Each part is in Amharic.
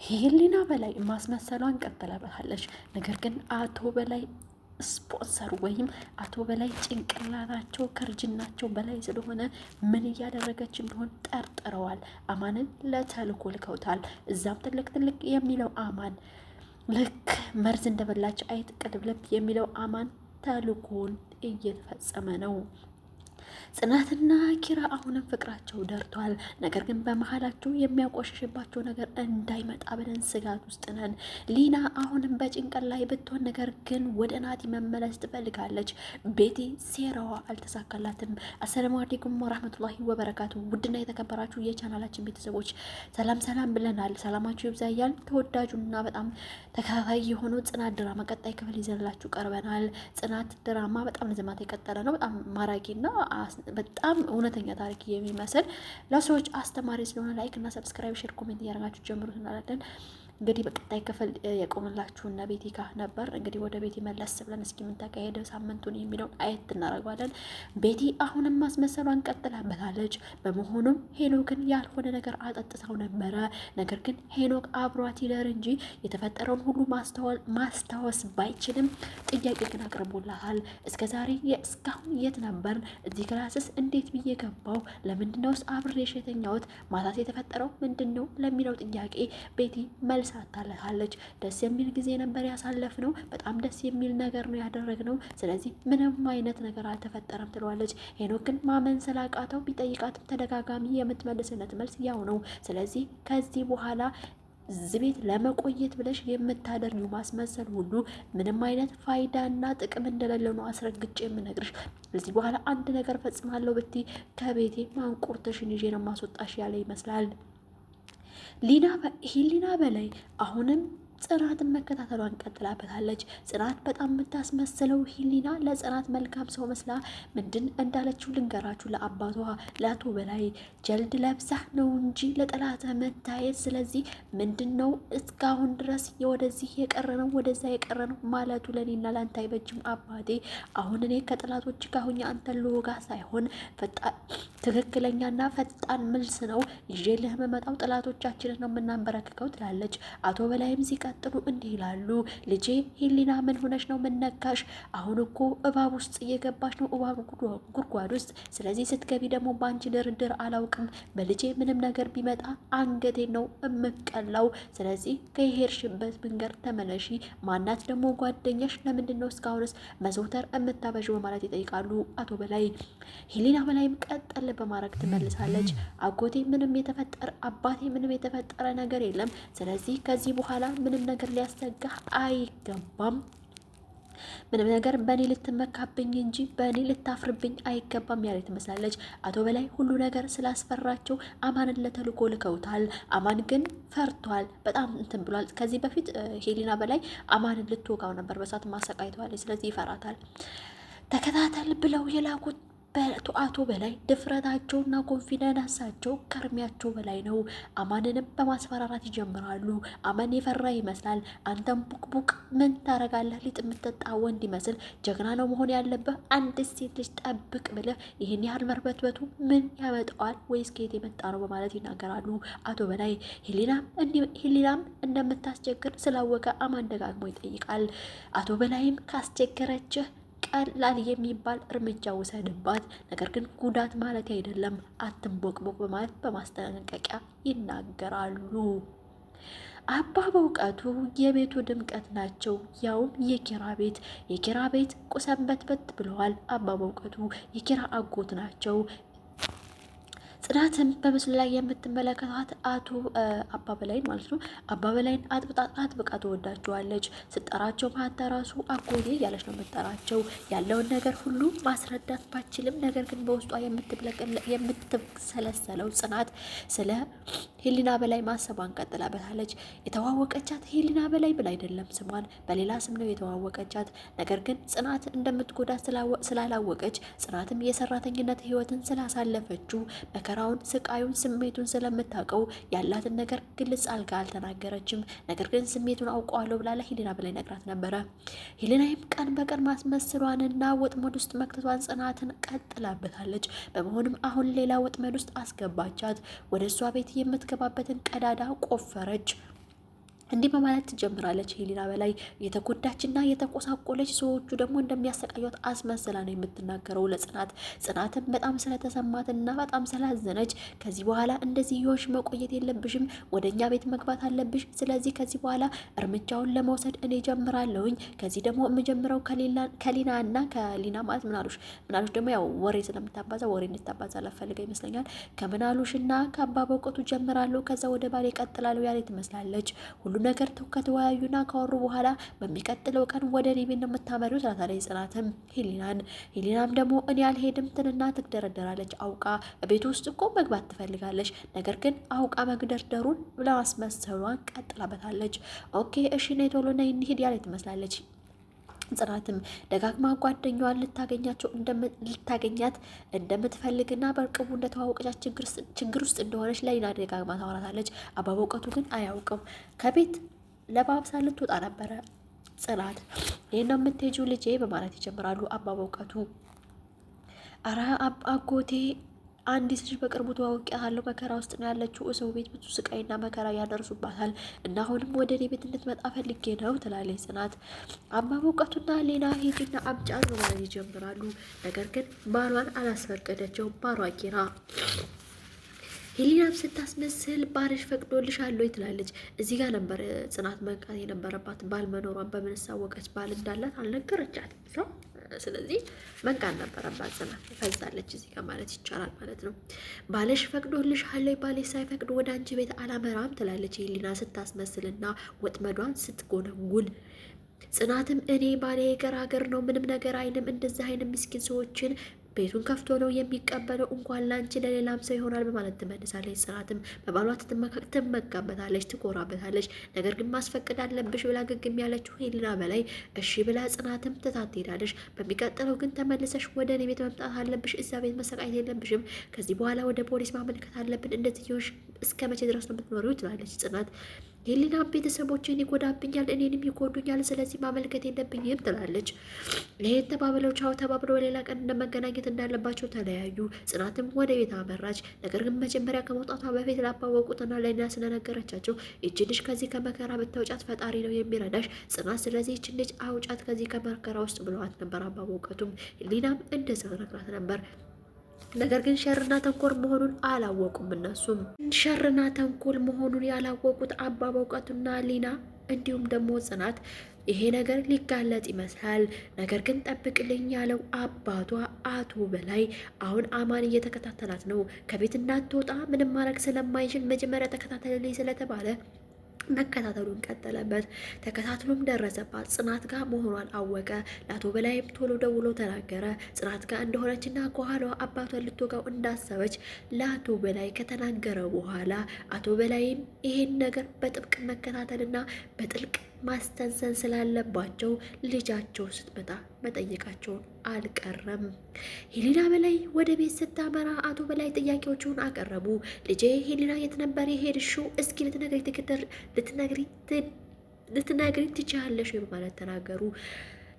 ሄሊና በላይ ማስመሰሏን ቀጥላበታለች። ነገር ግን አቶ በላይ ስፖንሰር ወይም አቶ በላይ ጭንቅላታቸው ከእርጅናቸው በላይ ስለሆነ ምን እያደረገች እንደሆን ጠርጥረዋል። አማንን ለተልኮ ልከውታል። እዛም ትልቅ ትልቅ የሚለው አማን ልክ መርዝ እንደበላች አይጥ ቅልብልብ የሚለው አማን ተልኮን እየተፈጸመ ነው። ጽናትና ኪራ አሁንም ፍቅራቸው ደርቷል። ነገር ግን በመሀላቸው የሚያቆሽሽባቸው ነገር እንዳይመጣ ብለን ስጋት ውስጥ ነን። ሊና አሁንም በጭንቀት ላይ ብትሆን፣ ነገር ግን ወደ ናቲ መመለስ ትፈልጋለች። ቤቲ ሴራዋ አልተሳካላትም። አሰላሙ አለይኩም ወራህመቱላሂ ወበረካቱ። ውድና የተከበራችሁ የቻናላችን ቤተሰቦች ሰላም ሰላም ብለናል። ሰላማችሁ ይብዛ እያልን ተወዳጁና በጣም ተከታታይ የሆኑ ጽናት ድራማ ቀጣይ ክፍል ይዘንላችሁ ቀርበናል። ጽናት ድራማ በጣም ልዝማት የቀጠለ ነው። በጣም ማራኪና በጣም እውነተኛ ታሪክ የሚመስል ለሰዎች አስተማሪ ስለሆነ ላይክ እና ሰብስክራይብ፣ ሼር፣ ኮሜንት እያደረጋችሁ ጀምሩት እንላለን። እንግዲህ በቀጣይ ክፍል የቆምላችሁና ቤቲ ጋር ነበር። እንግዲህ ወደ ቤቲ መለስ ብለን እስኪ ምን ተካሄደ ሳምንቱን የሚለውን አየት እናደርጋለን። ቤቲ አሁንም ማስመሰሏን ቀጥላበታለች። በመሆኑም ሄኖክን ያልሆነ ነገር አጠጥተው ነበረ። ነገር ግን ሄኖክ አብሯት ይደር እንጂ የተፈጠረውን ሁሉ ማስታወስ ባይችልም ጥያቄ ግን አቅርቦላታል። እስከዛሬ እስካሁን የት ነበር? እዚህ ክላስስ እንዴት ብዬ ገባው? ለምንድነውስ አብሬሽ የተኛሁት? ማታስ የተፈጠረው ምንድን ነው ለሚለው ጥያቄ ቤቲ መልስ አታለታለች። ደስ የሚል ጊዜ ነበር ያሳለፍነው። በጣም ደስ የሚል ነገር ነው ያደረግነው። ስለዚህ ምንም አይነት ነገር አልተፈጠረም ትለዋለች። ሄኖክ ግን ማመን ስላቃተው ቢጠይቃትም ተደጋጋሚ የምትመልስለት መልስ ያው ነው። ስለዚህ ከዚህ በኋላ እዚህ ቤት ለመቆየት ብለሽ የምታደርጊው ማስመሰል ሁሉ ምንም አይነት ፋይዳና ጥቅም እንደሌለው ነው አስረግጬ የምነግርሽ። ከዚህ በኋላ አንድ ነገር ፈጽማለሁ ብትይ ከቤቴ ማንቁርትሽን ይዤ ነው ማስወጣሽ ያለ ይመስላል። ሂሊና በላይ አሁንም ጽናትን መከታተሏን ቀጥላበታለች። ጽናት በጣም የምታስመስለው ሂሊና ለጽናት መልካም ሰው መስላ ምንድን እንዳለችው ልንገራችሁ። ለአባቷ ለአቶ በላይ ጀልድ ለብሳህ ነው እንጂ ለጠላት መታየት። ስለዚህ ምንድን ነው እስካሁን ድረስ ወደዚህ የቀረ ነው ወደዛ የቀረ ነው ማለቱ ለኔና ለአንተ አይበጅም አባቴ። አሁን እኔ ከጠላቶች ጋር ሁኜ አንተን ልወጋ ሳይሆን ትክክለኛና ፈጣን መልስ ነው ይዤልህ የምመጣው። ጠላቶቻችንን ነው የምናንበረክከው ትላለች። አቶ በላይም ሲቀጥሉ እንዲህ ይላሉ። ልጄ ሂሊና ምን ሆነሽ ነው? ምን ነካሽ? አሁን እኮ እባብ ውስጥ እየገባሽ ነው፣ እባብ ጉድጓድ ውስጥ። ስለዚህ ስትገቢ ደግሞ በአንቺ ድርድር አላውቅም። በልጄ ምንም ነገር ቢመጣ አንገቴን ነው እምቀላው። ስለዚህ ከሄድሽበት መንገድ ተመለሺ። ማናት ደግሞ ጓደኛሽ? ለምንድን ነው እስካሁንስ መዘውተር የምታበዥው? በማለት ይጠይቃሉ አቶ በላይ። ሂሊና በላይም ቀጠል በማድረግ ትመልሳለች። አጎቴ ምንም የተፈጠረ አባቴ ምንም የተፈጠረ ነገር የለም። ስለዚህ ከዚህ በኋላ ምንም ነገር ሊያሰጋህ አይገባም። ምንም ነገር በእኔ ልትመካብኝ እንጂ በእኔ ልታፍርብኝ አይገባም ያለ ትመስላለች። አቶ በላይ ሁሉ ነገር ስላስፈራቸው አማንን ለተልኮ ልከውታል። አማን ግን ፈርቷል። በጣም እንትን ብሏል። ከዚህ በፊት ሄሊና በላይ አማንን ልትወጋው ነበር፣ በሳት ማሰቃይተዋለች። ስለዚህ ይፈራታል። ተከታተል ብለው የላኩት አቶ በላይ ድፍረታቸውና ኮንፊደንሳቸው ከእድሜያቸው በላይ ነው። አማንንም በማስፈራራት ይጀምራሉ። አማን የፈራ ይመስላል። አንተም ቡቅቡቅ ምን ታረጋለህ? ሊጥ የምትጠጣ ወንድ ይመስል ጀግና ነው መሆን ያለብህ። አንድ ሴት ልጅ ጠብቅ ብለህ ይህን ያህል መርበትበቱ ምን ያመጣዋል? ወይስ ከየት የመጣ ነው? በማለት ይናገራሉ አቶ በላይ። ሂሊናም እንደምታስቸግር ስላወቀ አማን ደጋግሞ ይጠይቃል። አቶ በላይም ካስቸገረችህ ቀላል የሚባል እርምጃ ውሰድባት፣ ነገር ግን ጉዳት ማለት አይደለም፣ አትንቦቅቦቅ በማለት በማስጠንቀቂያ ይናገራሉ። አባ በእውቀቱ የቤቱ ድምቀት ናቸው። ያውም የኪራ ቤት ቁሰንበትበት ብለዋል። አባ በእውቀቱ የኪራ አጎት ናቸው። ጽናትን በምስሉ ላይ የምትመለከቷት አቶ አባበላይን ማለት ነው። አባበላይን አጥብቃ ትወዳቸዋለች። ስጠራቸው ማታ ራሱ አጎቴ ያለች ነው የምትጠራቸው። ያለውን ነገር ሁሉ ማስረዳት ባችልም፣ ነገር ግን በውስጧ የምትሰለሰለው ጽናት ስለ ሂሊና በላይ ማሰቧን ቀጥላበታለች። የተዋወቀቻት ሂሊና በላይ ብላ አይደለም፣ ስሟን በሌላ ስም ነው የተዋወቀቻት። ነገር ግን ጽናት እንደምትጎዳ ስላላወቀች፣ ጽናትም የሰራተኝነት ህይወትን ስላሳለፈችው መከራውን፣ ስቃዩን፣ ስሜቱን ስለምታውቀው ያላትን ነገር ግልጽ አልጋ አልተናገረችም። ነገር ግን ስሜቱን አውቀዋለሁ ብላ ለሂሊና በላይ ነግራት ነበረ። ሂሊናይም ቀን በቀን ማስመስሏንና ወጥመድ ውስጥ መክተቷን ጽናትን ቀጥላበታለች። በመሆኑም አሁን ሌላ ወጥመድ ውስጥ አስገባቻት። ወደ እሷ ቤት የምትገባበትን ቀዳዳ ቆፈረች። እንዲህ በማለት ትጀምራለች። ሄሊና በላይ የተጎዳችና የተቆሳቆለች ሰዎቹ ደግሞ እንደሚያሰቃዩት አስመስላ ነው የምትናገረው ለጽናት። ጽናትም በጣም ስለተሰማትና በጣም ስላዘነች ከዚህ በኋላ እንደዚህ ይሆንሽ መቆየት የለብሽም፣ ወደ እኛ ቤት መግባት አለብሽ። ስለዚህ ከዚህ በኋላ እርምጃውን ለመውሰድ እኔ ጀምራለሁኝ። ከዚህ ደግሞ የምጀምረው ከሊና እና ከሊና ማለት ምናሉሽ ደግሞ ያው ወሬ ስለምታባዛ ወሬ እንድታባዛ ላፈልገ ይመስለኛል። ከምናሉሽ እና ከአባ በውቀቱ ጀምራለሁ፣ ከዛ ወደ ባሌ ቀጥላለሁ ያለ ትመስላለች። ሁሉ ነገር ከተወያዩና ካወሩ በኋላ በሚቀጥለው ቀን ወደ እኔ ቤት ነው የምታመሪው ትላታለች ጽናትም ሄሊናም ደግሞ እኔ አልሄድም ትንና ትግደረደራለች። አውቃ ቤት ውስጥ እኮ መግባት ትፈልጋለች፣ ነገር ግን አውቃ መግደርደሩን ለማስመሰሏን ቀጥላበታለች። ኦኬ እሺ ነይ ቶሎ ነይ እንሂድ ያለ ትመስላለች። ጽናትም ደጋግማ ጓደኛዋን ልታገኛት እንደምትፈልግና በቅርቡ እንደተዋወቀቻት ችግር ውስጥ እንደሆነች ለሊና ደጋግማ ታወራታለች። አባ በውቀቱ ግን አያውቅም። ከቤት ለባብሳ ልትወጣ ነበረ ጽናት። ይህ ነው የምትሄጂው ልጄ በማለት ይጀምራሉ አባ በውቀቱ። አረ አጎቴ አንዲት ልጅ በቅርቡ ተዋውቂያታለሁ፣ መከራ ውስጥ ነው ያለችው፣ ሰው ቤት ብዙ ስቃይና መከራ ያደርሱባታል እና አሁንም ወደ እኔ ቤት እንድትመጣ ፈልጌ ነው ትላለች ጽናት። አባ በውቀቱና ሌላ ሂጂና አምጫት በማለት ይጀምራሉ። ነገር ግን ባሏን አላስፈቀደችው። ባሏ ኪራ ሄሊናም ስታስመስል ባልሽ ፈቅዶልሻል ወይ ትላለች። እዚህ ጋር ነበር ጽናት መንቃት የነበረባት። ባል መኖሯን በምን ሳወቀች? ባል እንዳላት አልነገረቻትም ሰው። ስለዚህ መንቃት ነበረባት ጽናት። ፈዛለች እዚህ ጋር ማለት ይቻላል ማለት ነው። ባልሽ ፈቅዶልሻል ወይ? ባልሽ ሳይፈቅድ ወደ አንቺ ቤት አላመራም ትላለች ሄሊና ስታስመስልና ወጥመዷን ስትጎነጉን። ጽናትም እኔ ባሌ ገራገር ነው፣ ምንም ነገር አይንም፣ እንደዚህ አይነት ምስኪን ሰዎችን ቤቱን ከፍቶ ነው የሚቀበለው፣ እንኳን ላንቺ ለሌላም ሰው ይሆናል በማለት ትመልሳለች። ጽናትም በባሏ ትመካበታለች፣ ትኮራበታለች። ነገር ግን ማስፈቀድ አለብሽ ብላ ግግም ያለችው ሄሊና በላይ እሺ ብላ ጽናትም ትታት ትሄዳለች። በሚቀጥለው ግን ተመልሰሽ ወደ እኔ ቤት መምጣት አለብሽ፣ እዛ ቤት መሰቃየት የለብሽም፣ ከዚህ በኋላ ወደ ፖሊስ ማመልከት አለብን፣ እንደዚህ ሆንሽ እስከ መቼ ድረስ ነው የምትኖሪው ትላለች ጽናት። ሄሊና ቤተሰቦችን ይጎዳብኛል፣ እኔንም ይጎዱኛል፣ ስለዚህ ማመልከት የለብኝም ትላለች። ይሄን ተባብለው ቻው ተባብለው ሌላ ቀን እንደመገናኘት እንዳለባቸው ተለያዩ። ጽናትም ወደ ቤት አመራች። ነገር ግን መጀመሪያ ከመውጣቷ በፊት ላባወቁትና ለእኛ ስለነገረቻቸው ይችን ልጅ ከዚህ ከመከራ ብታውጫት ፈጣሪ ነው የሚረዳሽ ጽናት፣ ስለዚህ ይችን ልጅ አውጫት ከዚህ ከመከራ ውስጥ ብለዋት ነበር አባወቀቱም። ሄሊናም እንደዛ ነግራት ነበር። ነገር ግን ሸርና ተንኮል መሆኑን አላወቁም። እነሱም ሸርና ተንኮል መሆኑን ያላወቁት አባ በውቀቱና ሊና እንዲሁም ደግሞ ጽናት ይሄ ነገር ሊጋለጥ ይመስላል። ነገር ግን ጠብቅልኝ ያለው አባቷ አቶ በላይ አሁን አማን እየተከታተላት ነው። ከቤት እንዳትወጣ ምንም ማድረግ ስለማይችል መጀመሪያ ተከታተልልኝ ስለተባለ መከታተሉን ቀጠለበት። ተከታትሎም ደረሰባት። ጽናት ጋር መሆኗን አወቀ። ለአቶ በላይም ቶሎ ደውሎ ተናገረ። ጽናት ጋር እንደሆነችና ከኋላዋ አባቷን ልትወጋው እንዳሰበች ለአቶ በላይ ከተናገረ በኋላ አቶ በላይም ይሄን ነገር በጥብቅ መከታተልና በጥልቅ ማስተንሰን ስላለባቸው ልጃቸው ስትመጣ መጠየቃቸውን አልቀረም። ሄሊና በላይ ወደ ቤት ስታመራ አቶ በላይ ጥያቄዎቹን አቀረቡ። ልጄ ሄሊና የት ነበር የሄድሽው? እስኪ ልትነግሪ ትችያለሽ በማለት ተናገሩ።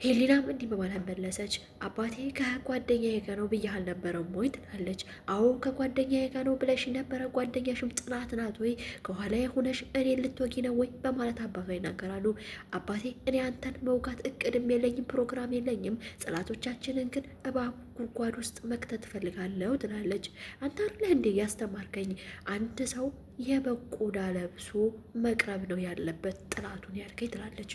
ሄሊናም እንዲህ በማለት መለሰች። አባቴ ከጓደኛዬ ጋር ነው ብዬሽ አልነበረም ወይ ትላለች። አዎ ከጓደኛዬ ጋር ነው ብለሽ ነበረ። ጓደኛሽም ጽናት ናት ወይ? ከኋላ የሆነሽ እኔን ልትወጊ ነው ወይ በማለት አባቷ ይናገራሉ። አባቴ እኔ አንተን መውጋት እቅድም የለኝም ፕሮግራም የለኝም። ጽናቶቻችንን ግን እባብ ጉድጓድ ውስጥ መክተት ትፈልጋለሁ ትላለች። አንተ አይደለህ እንዴ ያስተማርከኝ? አንድ ሰው የበግ ቆዳ ለብሶ መቅረብ ነው ያለበት ጥላቱን ያልከኝ ትላለች።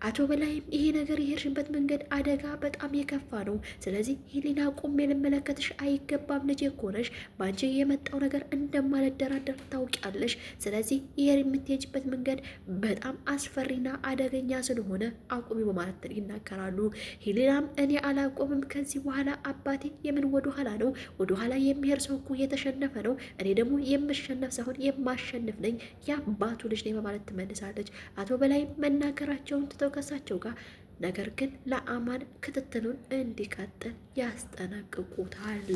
አቶ በላይም ይሄ ነገር የሄድሽበት መንገድ አደጋ በጣም የከፋ ነው። ስለዚህ ሄሊና ቁሜ ልመለከትሽ አይገባም። ልጄ እኮ ነሽ። በአንቺ የመጣው ነገር እንደማልደራደር ታውቂያለሽ። ስለዚህ ይሄ የምትሄጅበት መንገድ በጣም አስፈሪና አደገኛ ስለሆነ አቁሚ በማለት ይናገራሉ። ሄሊናም እኔ አላቆምም ከዚህ በኋላ አባቴ የምን ወደ ኋላ ነው? ወደ ኋላ የሚሄድ ሰው እኮ የተሸነፈ ነው። እኔ ደግሞ የምሸነፍ ሳይሆን የማሸንፍ ነኝ፣ የአባቱ ልጅ ነኝ በማለት ትመልሳለች። አቶ በላይ መናገራቸውን ትተው ከሳቸው ጋር ነገር ግን ለአማን ክትትሉን እንዲቀጥል ያስጠነቅቁታል።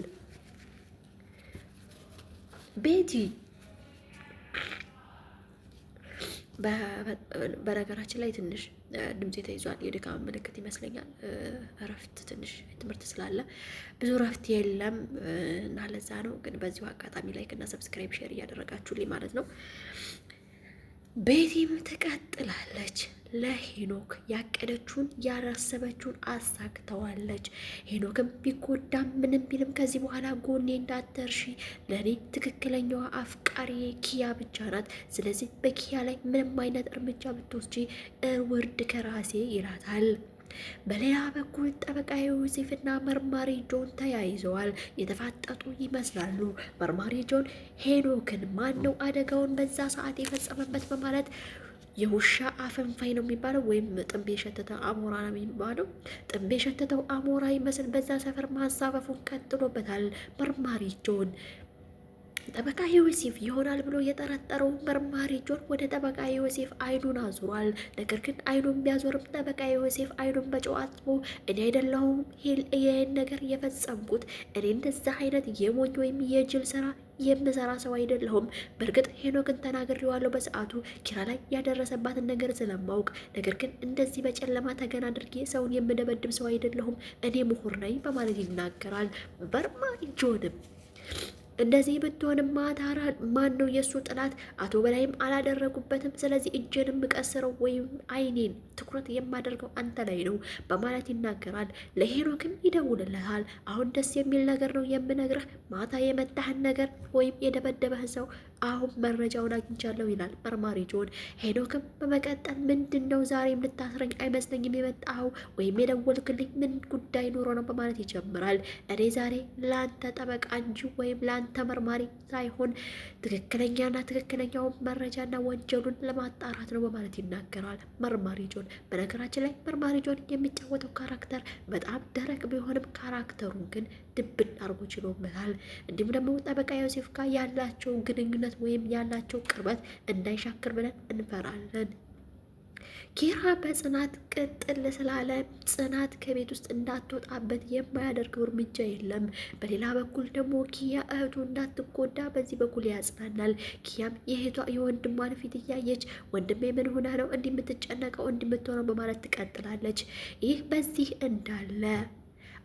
ቤቲ በነገራችን ላይ ትንሽ ድምፄ ተይዟል። የድካም ምልክት ይመስለኛል። እረፍት ትንሽ ትምህርት ስላለ ብዙ እረፍት የለም እና ለዛ ነው። ግን በዚሁ አጋጣሚ ላይክ እና ሰብስክራይብ ሼር እያደረጋችሁልኝ ማለት ነው። ቤቲም ትቀጥላለች። ለሄኖክ ያቀደችውን ያላሰበችውን አሳክተዋለች። ሄኖክም ቢጎዳም ምንም ቢልም ከዚህ በኋላ ጎኔ እንዳትደርሺ፣ ለእኔ ትክክለኛዋ አፍቃሪ ኪያ ብቻ ናት። ስለዚህ በኪያ ላይ ምንም አይነት እርምጃ ብትወስጂ ውርድ ከራሴ ይላታል። በሌላ በኩል ጠበቃ ዮሴፍና መርማሪ ጆን ተያይዘዋል። የተፋጠጡ ይመስላሉ። መርማሪ ጆን ሄኖክን ማን ነው አደጋውን በዛ ሰዓት የፈጸመበት በማለት የውሻ አፈንፋይ ነው የሚባለው ወይም ጥንብ የሸተተው አሞራ ነው የሚባለው። ጥንብ የሸተተው አሞራ ይመስል በዛ ሰፈር ማሳበፉን ቀጥሎበታል መርማሪ ጆን። ጠበቃ ዮሴፍ ይሆናል ብሎ የጠረጠረው መርማሪ ጆን ወደ ጠበቃ ዮሴፍ አይኑን አዙሯል። ነገር ግን አይኑን ቢያዞርም ጠበቃ ዮሴፍ አይኑን በጨው አጥቦ እኔ አይደለሁም ይህን ነገር የፈጸምኩት፣ እኔ እንደዛ አይነት የሞኝ ወይም የጅል ስራ የምሰራ ሰው አይደለሁም። በእርግጥ ሄኖክን ተናግሬዋለሁ በሰዓቱ ኪራ ላይ ያደረሰባትን ነገር ስለማውቅ፣ ነገር ግን እንደዚህ በጨለማ ተገን አድርጌ ሰውን የምደበድብ ሰው አይደለሁም፣ እኔ ምሁር ነኝ በማለት ይናገራል። መርማሪ ጆንም እንደዚህ ብትሆንማ ታራ ማን ነው የእሱ ጥላት? አቶ በላይም አላደረጉበትም። ስለዚህ እጄን የምቀስረው ወይም አይኔን ትኩረት የማደርገው አንተ ላይ ነው በማለት ይናገራል። ለሄኖክም ይደውልለታል። አሁን ደስ የሚል ነገር ነው የምነግርህ፣ ማታ የመታህን ነገር ወይም የደበደበህ ሰው አሁን መረጃውን አግኝቻለሁ ይላል መርማሪ ጆን። ሄኖክም በመቀጠል ምንድን ነው ዛሬም ልታስረኝ አይመስለኝም የመጣኸው ወይም የደወልክልኝ ምን ጉዳይ ኖሮ ነው በማለት ይጀምራል። እኔ ዛሬ ለአንተ ጠበቃ እንጂ ወይም ለአንተ መርማሪ ሳይሆን ትክክለኛና ትክክለኛውን መረጃና ወንጀሉን ለማጣራት ነው በማለት ይናገራል መርማሪ ጆን። በነገራችን ላይ መርማሪ ጆን የሚጫወተው ካራክተር በጣም ደረቅ ቢሆንም ካራክተሩን ግን ድብን አርጎ ችሎበታል። እንዲሁም ደግሞ ጠበቃ ዮሴፍ ጋር ያላቸው ግንኙነት ወይም ያላቸው ቅርበት እንዳይሻክር ብለን እንፈራለን። ኪራ በጽናት ቅጥል ስላለ ጽናት ከቤት ውስጥ እንዳትወጣበት የማያደርገው እርምጃ የለም። በሌላ በኩል ደግሞ ኪያ እህቱ እንዳትጎዳ በዚህ በኩል ያጽናናል። ኪያም የወንድሟን ፊት እያየች ወንድሜ ምን ሆነ ነው እንዲህ የምትጨነቀው እንዲህ የምትሆነው በማለት ትቀጥላለች። ይህ በዚህ እንዳለ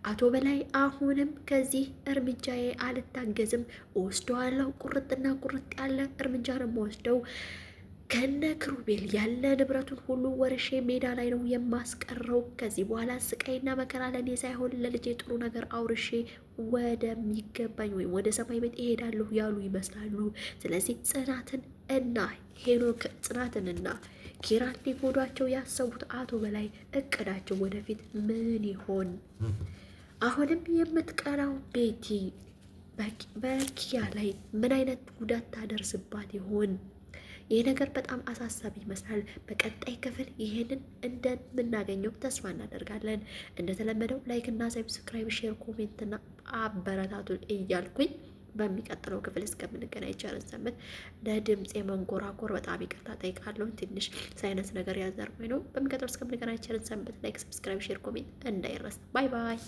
አቶ በላይ አሁንም ከዚህ እርምጃዬ አልታገዝም፣ ወስደዋለሁ፣ ቁርጥና ቁርጥ ያለ እርምጃ ነው የምወስደው፣ ከነ ክሩቤል ያለ ንብረቱን ሁሉ ወርሼ ሜዳ ላይ ነው የማስቀረው። ከዚህ በኋላ ስቃይና መከራ ለእኔ ሳይሆን ለልጄ ጥሩ ነገር አውርሼ ወደሚገባኝ ወይም ወደ ሰማይ ቤት እሄዳለሁ ያሉ ይመስላሉ። ስለዚህ ጽናትንና ኪራን ሊጎዷቸው ያሰቡት አቶ በላይ እቅዳቸው ወደፊት ምን ይሆን? አሁንም የምትቀራው ቤቲ በኪያ ላይ ምን አይነት ጉዳት ታደርስባት ይሆን? ይህ ነገር በጣም አሳሳቢ ይመስላል። በቀጣይ ክፍል ይህንን እንደምናገኘው ተስፋ እናደርጋለን። እንደተለመደው ላይክ እና ሰብስክራይብ፣ ሼር፣ ኮሜንት እና አበረታቱን እያልኩኝ በሚቀጥለው ክፍል እስከምንገናኝ ቸርን ሰንብት። ለድምፄ መንጎራጎር በጣም ይቅርታ ጠይቃለሁ። ትንሽ ሳይነስ ነገር ያዘርኩኝ ነው። በሚቀጥለው እስከምንገናኝ ቸርን ሰንብት። ላይክ፣ ሰብስክራይብ፣ ሼር፣ ኮሜንት እንዳይረሳ። ባይ ባይ።